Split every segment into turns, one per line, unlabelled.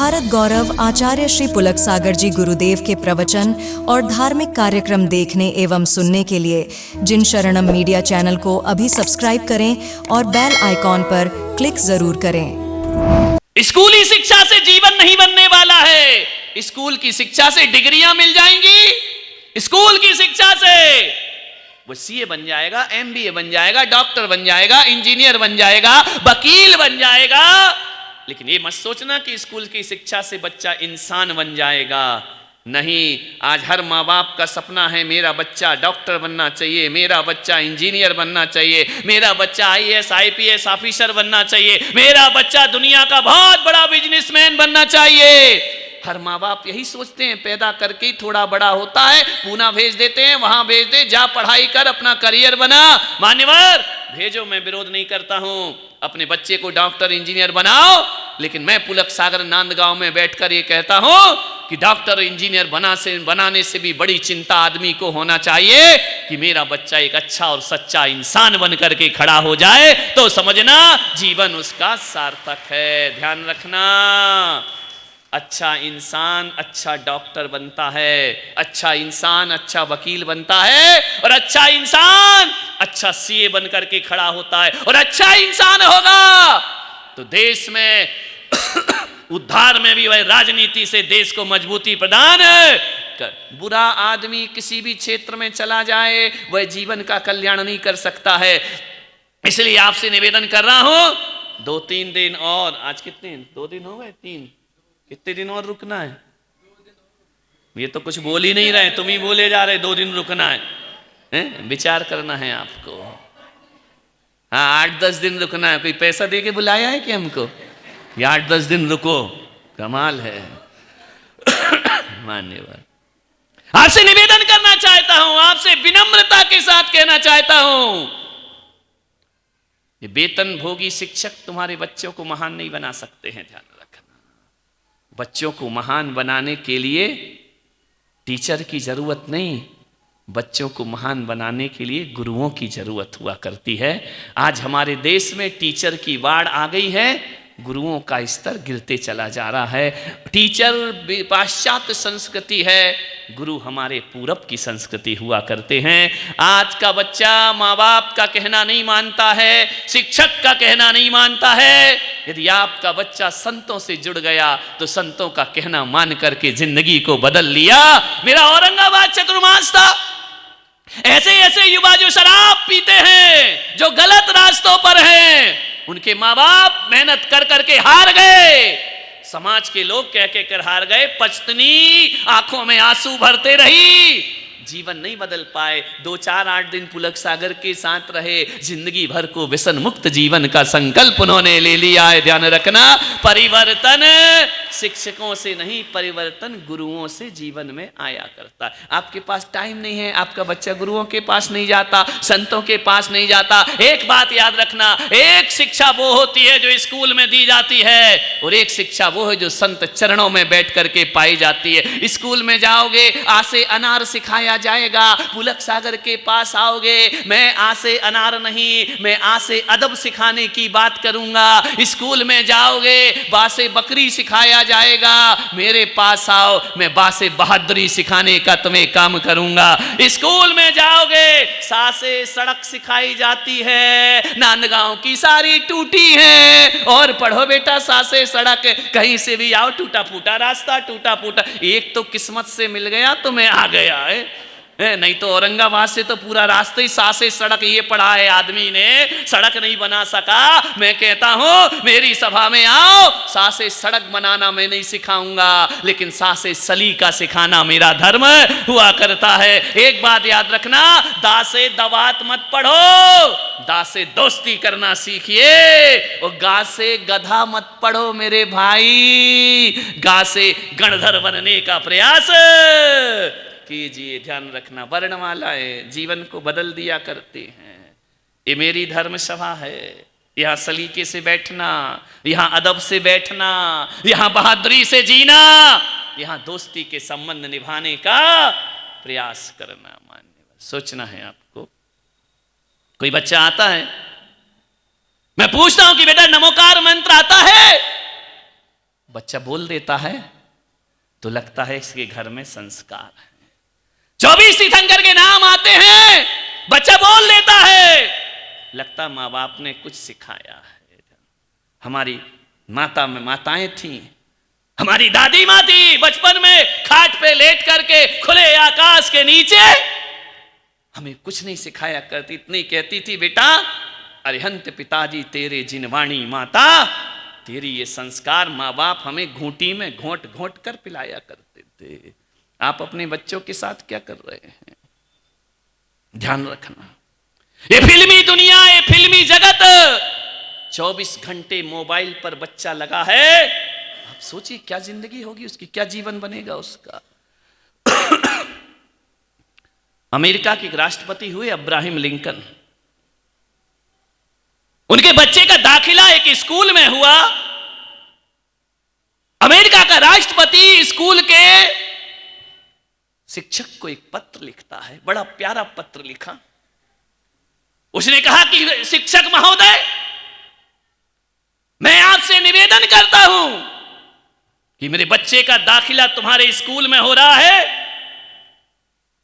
भारत गौरव आचार्य श्री पुलक सागर जी गुरुदेव के प्रवचन और धार्मिक कार्यक्रम देखने एवं सुनने के लिए जिन शरणम मीडिया चैनल को अभी सब्सक्राइब करें और बेल आइकॉन पर क्लिक जरूर करें।
स्कूली शिक्षा से जीवन नहीं बनने वाला है। स्कूल की शिक्षा से डिग्रियां मिल जाएंगी। स्कूल की शिक्षा से वो सीए बन जाएगा, एमबीए बन जाएगा, डॉक्टर बन जाएगा, इंजीनियर बन जाएगा, वकील बन जाएगा। लेकिन ये मत सोचना कि स्कूल की शिक्षा से बच्चा इंसान बन जाएगा। नहीं, आज हर माँ बाप का सपना है मेरा बच्चा डॉक्टर बनना चाहिए, मेरा बच्चा इंजीनियर बनना चाहिए, मेरा बच्चा आईएएस आईपीएस ऑफिसर बनना चाहिए, मेरा बच्चा दुनिया का बहुत बड़ा बिजनेसमैन बनना चाहिए। हर माँ बाप यही सोचते हैं, पैदा करके ही थोड़ा बड़ा होता है, पूना भेज देते हैं, वहां भेज दे, जा पढ़ाई कर, अपना करियर बना। मान्यवर भेजो, मैं विरोध नहीं करता हूं, अपने बच्चे को डॉक्टर इंजीनियर बनाओ। लेकिन मैं पुलक सागर नांदगांव में बैठकर ये कहता हूं कि डॉक्टर इंजीनियर बनाने से भी बड़ी चिंता आदमी को होना चाहिए कि मेरा बच्चा एक अच्छा और सच्चा इंसान बन करके खड़ा हो जाए, तो समझना जीवन उसका सार्थक है। ध्यान रखना, अच्छा इंसान अच्छा डॉक्टर बनता है, अच्छा इंसान अच्छा वकील बनता है, और अच्छा इंसान अच्छा सीए बन करके खड़ा होता है, और अच्छा इंसान होगा तो देश में उद्धार में भी वह राजनीति से देश को मजबूती प्रदान कर। बुरा आदमी किसी भी क्षेत्र में चला जाए वह जीवन का कल्याण नहीं कर सकता है। इसलिए आपसे निवेदन कर रहा हूं, 2-3 दिन और, आज कितने दिन, 2 दिन हो गए, 3, कितने दिन और रुकना है? ये तो कुछ बोल ही नहीं रहे, तुम ही बोले जा रहे 2 दिन रुकना है, विचार करना है आपको। हाँ, 8-10 दिन रुकना है। कोई पैसा दे के बुलाया है कि हमको? या 8-10 दिन रुको, कमाल है। मान्यवर, आपसे निवेदन करना चाहता हूं, आपसे विनम्रता के साथ कहना चाहता हूं, ये वेतन भोगी शिक्षक तुम्हारे बच्चों को महान नहीं बना सकते हैं। ध्यान रखना, बच्चों को महान बनाने के लिए टीचर की जरूरत नहीं, बच्चों को महान बनाने के लिए गुरुओं की जरूरत हुआ करती है। आज हमारे देश में टीचर की बाढ़ आ गई है, गुरुओं का स्तर गिरते चला जा रहा है। टीचर पाश्चात्य संस्कृति है, गुरु हमारे पूरब की संस्कृति हुआ करते हैं। आज का बच्चा माँ बाप का कहना नहीं मानता है, शिक्षक का कहना नहीं मानता है। यदि आपका बच्चा संतों से जुड़ गया तो संतों का कहना मान करके जिंदगी को बदल लिया। मेरा औरंगाबाद चतुर्मास था, ऐसे ऐसे युवा जो शराब पीते हैं, जो गलत रास्तों पर हैं, उनके माँ बाप मेहनत कर करके हार गए, समाज के लोग कह के कर हार गए, पत्नी आंखों में आंसू भरते रही, जीवन नहीं बदल पाए। 2-4-8 दिन पुलक सागर के साथ रहे, जिंदगी भर को व्यसन मुक्त जीवन का संकल्प उन्होंने ले लिया है। ध्यान रखना, परिवर्तन शिक्षकों से नहीं, परिवर्तन गुरुओं से जीवन में आया करता है। आपके पास टाइम नहीं है, आपका बच्चा गुरुओं के पास नहीं जाता, संतों के पास नहीं जाता। एक बात याद रखना, एक शिक्षा वो होती है जो स्कूल में दी जाती है, और एक शिक्षा वो है जो संत चरणों में बैठ करके पाई जाती है। स्कूल में जाओगे, आ से अनार सिखाया जाएगा, पुलक सागर के पास आओगे, मैं आ से अनार नहीं, मैं आ से अदब सिखाने की बात करूंगा। स्कूल में जाओगे, बा से बकरी सिखाया जाएगा, मेरे पास आओ, मैं बा से बहादुरी सिखाने का तुम्हें काम करूंगा। स्कूल में जाओगे, सा से सड़क सिखाई जाती है, नांदगांव की सारी टूटी है, और पढ़ो बेटा सा से सड़क, कहीं से भी आओ, टूटा फूटा रास्ता, टूटा फूटा, एक तो किस्मत से मिल गया तो मैं आ गया है, नहीं तो औरंगाबाद से तो पूरा रास्ता ही सा से सड़क ये पढ़ा है आदमी ने, सड़क नहीं बना सका। मैं कहता हूं, मेरी सभा में आओ, सा से सड़क बनाना मैं नहीं सिखाऊंगा, लेकिन सा से सलीका सिखाना मेरा धर्म हुआ करता है। एक बात याद रखना, दा से दवात मत पढ़ो, दा से दोस्ती करना सीखिए, और गा से गधा मत पढ़ो मेरे भाई, गा से गणधर बनने का प्रयास कीजिए। ध्यान रखना, वर्णमालाएं जीवन को बदल दिया करते हैं। ये मेरी धर्म सभा है, यहां सलीके से बैठना, यहां अदब से बैठना, यहां बहादुरी से जीना, यहां दोस्ती के संबंध निभाने का प्रयास करना। मान्यवर, सोचना है आपको। कोई बच्चा आता है, मैं पूछता हूं कि बेटा नमोकार मंत्र आता है? बच्चा बोल देता है तो लगता है इसके घर में संस्कार है। 24 तीर्थंकर के नाम आते हैं, बच्चा बोल देता है, लगता माँ बाप ने कुछ सिखाया है। हमारी माताएं थी, हमारी दादी माँ थी, बचपन में खाट पे लेट करके खुले आकाश के नीचे हमें कुछ नहीं सिखाया करती, इतनी कहती थी, बेटा अरिहंत पिताजी तेरे जिनवाणी माता, तेरी ये संस्कार माँ बाप हमें घूंटी में घोंट घोंट कर पिलाया करते थे। आप अपने बच्चों के साथ क्या कर रहे हैं? ध्यान रखना। ये फिल्मी दुनिया, ये फिल्मी जगत, 24 घंटे मोबाइल पर बच्चा लगा है। आप सोचिए क्या जिंदगी होगी उसकी, क्या जीवन बनेगा उसका। अमेरिका के राष्ट्रपति हुए अब्राहम लिंकन, उनके बच्चे का दाखिला एक स्कूल में हुआ। अमेरिका का राष्ट्रपति स्कूल के शिक्षक को एक पत्र लिखता है, बड़ा प्यारा पत्र लिखा। उसने कहा कि शिक्षक महोदय, मैं आपसे निवेदन करता हूं कि मेरे बच्चे का दाखिला तुम्हारे स्कूल में हो रहा है।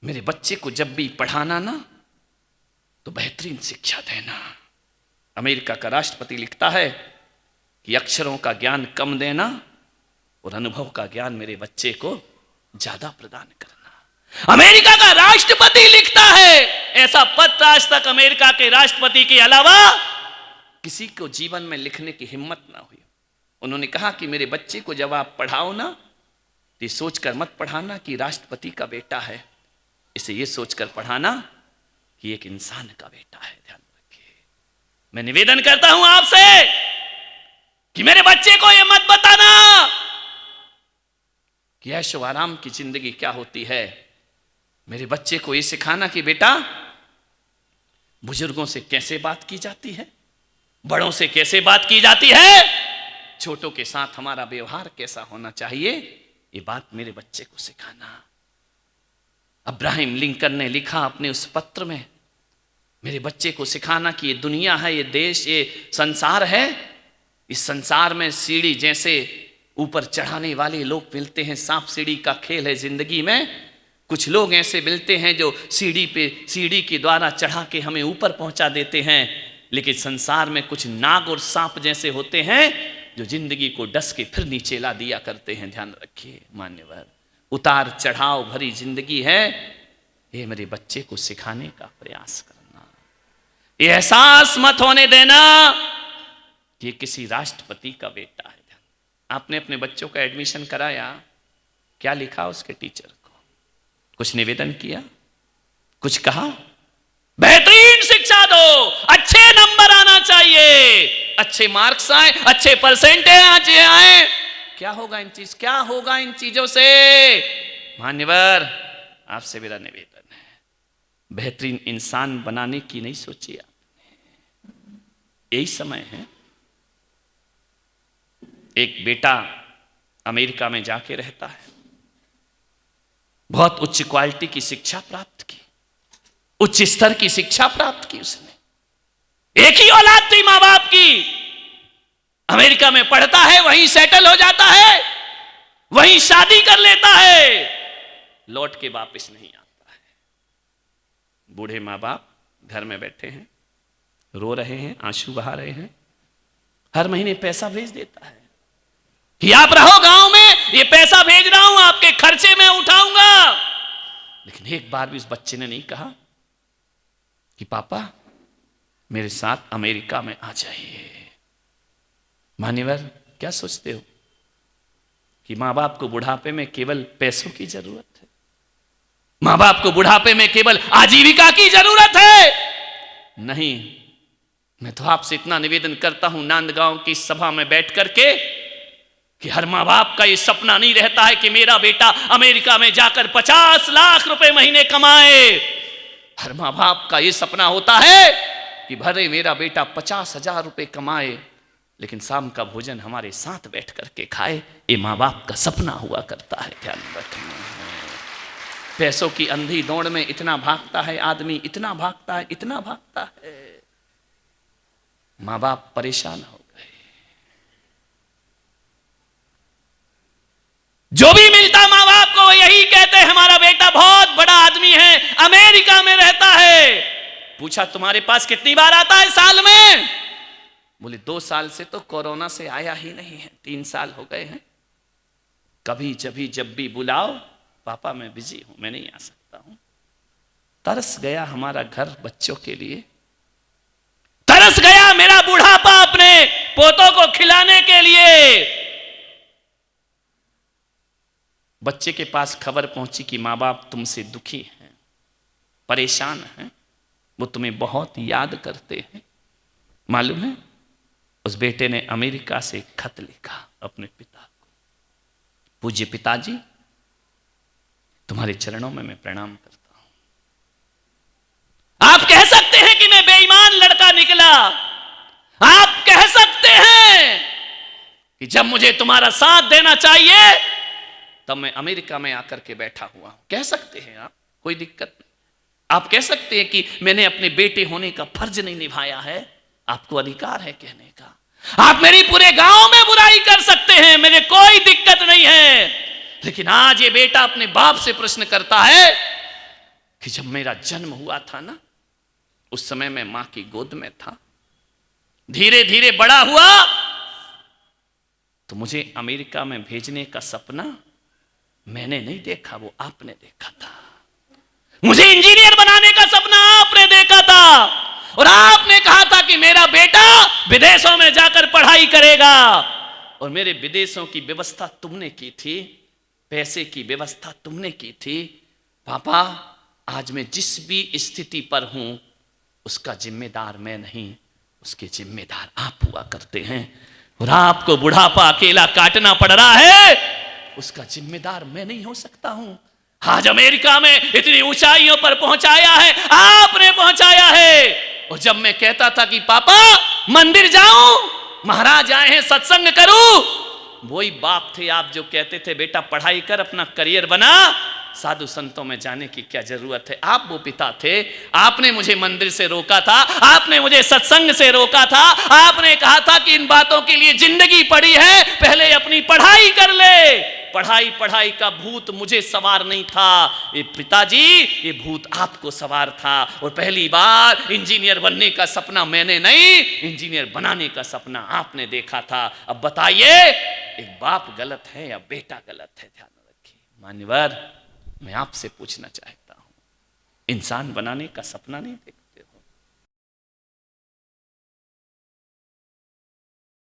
मेरे बच्चे को जब भी पढ़ाना ना तो बेहतरीन शिक्षा देना। अमेरिका का राष्ट्रपति लिखता है कि अक्षरों का ज्ञान कम देना और अनुभव का ज्ञान मेरे बच्चे को ज्यादा प्रदान करना। अमेरिका का राष्ट्रपति लिखता है, ऐसा पत्र आज तक अमेरिका के राष्ट्रपति के अलावा किसी को जीवन में लिखने की हिम्मत ना हुई। उन्होंने कहा कि मेरे बच्चे को जब आप पढ़ाओ ना, तो ये सोचकर मत पढ़ाना कि राष्ट्रपति का बेटा है, इसे ये सोचकर पढ़ाना कि एक इंसान का बेटा है। ध्यान रखिए, मैं निवेदन करता हूं आपसे कि मेरे बच्चे को ये मत बताना कि ऐशो आराम की जिंदगी क्या होती है। मेरे बच्चे को ये सिखाना कि बेटा बुजुर्गों से कैसे बात की जाती है, बड़ों से कैसे बात की जाती है, छोटों के साथ हमारा व्यवहार कैसा होना चाहिए, ये बात मेरे बच्चे को सिखाना। अब्राहम लिंकन ने लिखा अपने उस पत्र में, मेरे बच्चे को सिखाना कि ये दुनिया है, ये देश, ये संसार है। इस संसार में सीढ़ी जैसे ऊपर चढ़ाने वाले लोग मिलते हैं, सांप सीढ़ी का खेल है जिंदगी में। कुछ लोग ऐसे मिलते हैं जो सीढ़ी के द्वारा चढ़ा के हमें ऊपर पहुंचा देते हैं, लेकिन संसार में कुछ नाग और सांप जैसे होते हैं जो जिंदगी को डस के फिर नीचे ला दिया करते हैं। ध्यान रखिए मान्यवर, उतार चढ़ाव भरी जिंदगी है। ये मेरे बच्चे को सिखाने का प्रयास करना, ये एहसास मत होने देना कि ये किसी राष्ट्रपति का बेटा है। आपने अपने बच्चों का एडमिशन कराया, क्या लिखा उसके टीचर को? कुछ निवेदन किया, कुछ कहा? बेहतरीन शिक्षा दो, अच्छे नंबर आना चाहिए, अच्छे मार्क्स आए, अच्छे परसेंटेज आए। क्या होगा इन चीजों से? मान्यवर, आपसे मेरा निवेदन है, बेहतरीन इंसान बनाने की नहीं सोची आपने। यही समय है। एक बेटा अमेरिका में जाके रहता है, बहुत उच्च क्वालिटी की शिक्षा प्राप्त की, उच्च स्तर की शिक्षा प्राप्त की उसने। एक ही औलाद थी मां बाप की। अमेरिका में पढ़ता है, वहीं सेटल हो जाता है, वहीं शादी कर लेता है, लौट के वापस नहीं आता है। बूढ़े मां बाप घर में बैठे हैं, रो रहे हैं, आंसू बहा रहे हैं। हर महीने पैसा भेज देता है कि आप रहो गांव में, ये पैसा भेज रहा हूं, आपके खर्चे में उठाऊंगा। लेकिन एक बार भी उस बच्चे ने नहीं कहा कि पापा मेरे साथ अमेरिका में आ जाइए। मान्यवर, क्या सोचते हो कि मां बाप को बुढ़ापे में केवल पैसों की जरूरत है? मां बाप को बुढ़ापे में केवल आजीविका की जरूरत है? नहीं। मैं तो आपसे इतना निवेदन करता हूं नांदगांव की सभा में बैठ करके कि हर मां बाप का ये सपना नहीं रहता है कि मेरा बेटा अमेरिका में जाकर 50 लाख रुपए महीने कमाए। हर मां बाप का ये सपना होता है कि भले मेरा बेटा 50,000 रुपए कमाए, लेकिन शाम का भोजन हमारे साथ बैठ करके खाए। ये माँ बाप का सपना हुआ करता है। ध्यान रखना। पैसों की अंधी दौड़ में इतना भागता है आदमी, इतना भागता है, इतना भागता है, माँ बाप परेशान हो गए। जो भी मिलता माँ बाप को यही कहते हमारा बेटा बहुत बड़ा आदमी है, अमेरिका में रहता है। पूछा तुम्हारे पास कितनी बार आता है साल में? बोले 2 साल से तो कोरोना से आया ही नहीं है, 3 साल हो गए हैं। कभी जब भी बुलाओ, पापा मैं बिजी हूं, मैं नहीं आ सकता हूं। तरस गया हमारा घर बच्चों के लिए, तरस गया मेरा बुढ़ापा अपने पोतों को खिलाने के लिए। बच्चे के पास खबर पहुंची कि माँ बाप तुमसे दुखी हैं, परेशान हैं, वो तुम्हें बहुत याद करते हैं। मालूम है, उस बेटे ने अमेरिका से खत लिखा अपने पिता को, पूज्य पिताजी तुम्हारे चरणों में मैं प्रणाम करता हूं। आप कह सकते हैं कि मैं बेईमान लड़का निकला, आप कह सकते हैं कि जब मुझे तुम्हारा साथ देना चाहिए तब मैं अमेरिका में आकर के बैठा हुआ हूं। कह सकते हैं आप, कोई दिक्कत नहीं। आप कह सकते हैं कि मैंने अपने बेटे होने का फर्ज नहीं निभाया है, आपको अधिकार है कहने का। आप मेरी पूरे गांव में बुराई कर सकते हैं, मेरे कोई दिक्कत नहीं है। लेकिन आज ये बेटा अपने बाप से प्रश्न करता है कि जब मेरा जन्म हुआ था ना, उस समय मैं मां की गोद में था, धीरे धीरे बड़ा हुआ तो मुझे अमेरिका में भेजने का सपना मैंने नहीं देखा, वो आपने देखा था। मुझे इंजीनियर बनाने का सपना आपने देखा था और आपने कहा था कि मेरा बेटा विदेशों में जाकर पढ़ाई करेगा, और मेरे विदेशों की व्यवस्था तुमने की थी, पैसे की व्यवस्था तुमने की थी। पापा आज मैं जिस भी स्थिति पर हूं उसका जिम्मेदार मैं नहीं, उसके जिम्मेदार आप हुआ करते हैं। और आपको बुढ़ापा अकेला काटना पड़ रहा है, उसका जिम्मेदार मैं नहीं हो सकता हूं। आज अमेरिका में इतनी ऊंचाइयों पर पहुंचाया है, आपने पहुंचाया है। और जब मैं कहता था कि पापा मंदिर जाऊं, महाराज आए हैं सत्संग करूं, वही बाप थे आप जो कहते थे बेटा पढ़ाई कर, अपना करियर बना, साधु संतों में जाने की क्या जरूरत है। आप वो पिता थे, आपने मुझे मंदिर से रोका था, आपने मुझे सत्संग से रोका था, आपने कहा था कि इन बातों के लिए जिंदगी पड़ी है, पहले अपनी पढ़ाई कर ले। पढ़ाई का भूत मुझे सवार नहीं था, ये पिताजी ये भूत आपको सवार था। और पहली बार इंजीनियर बनने का सपना मैंने नहीं, इंजीनियर बनाने का सपना आपने देखा था। अब बताइए एक बाप गलत है या बेटा गलत है? ध्यान रखिए मान्यवर, मैं आपसे पूछना चाहता हूं, इंसान बनाने का सपना नहीं देखा?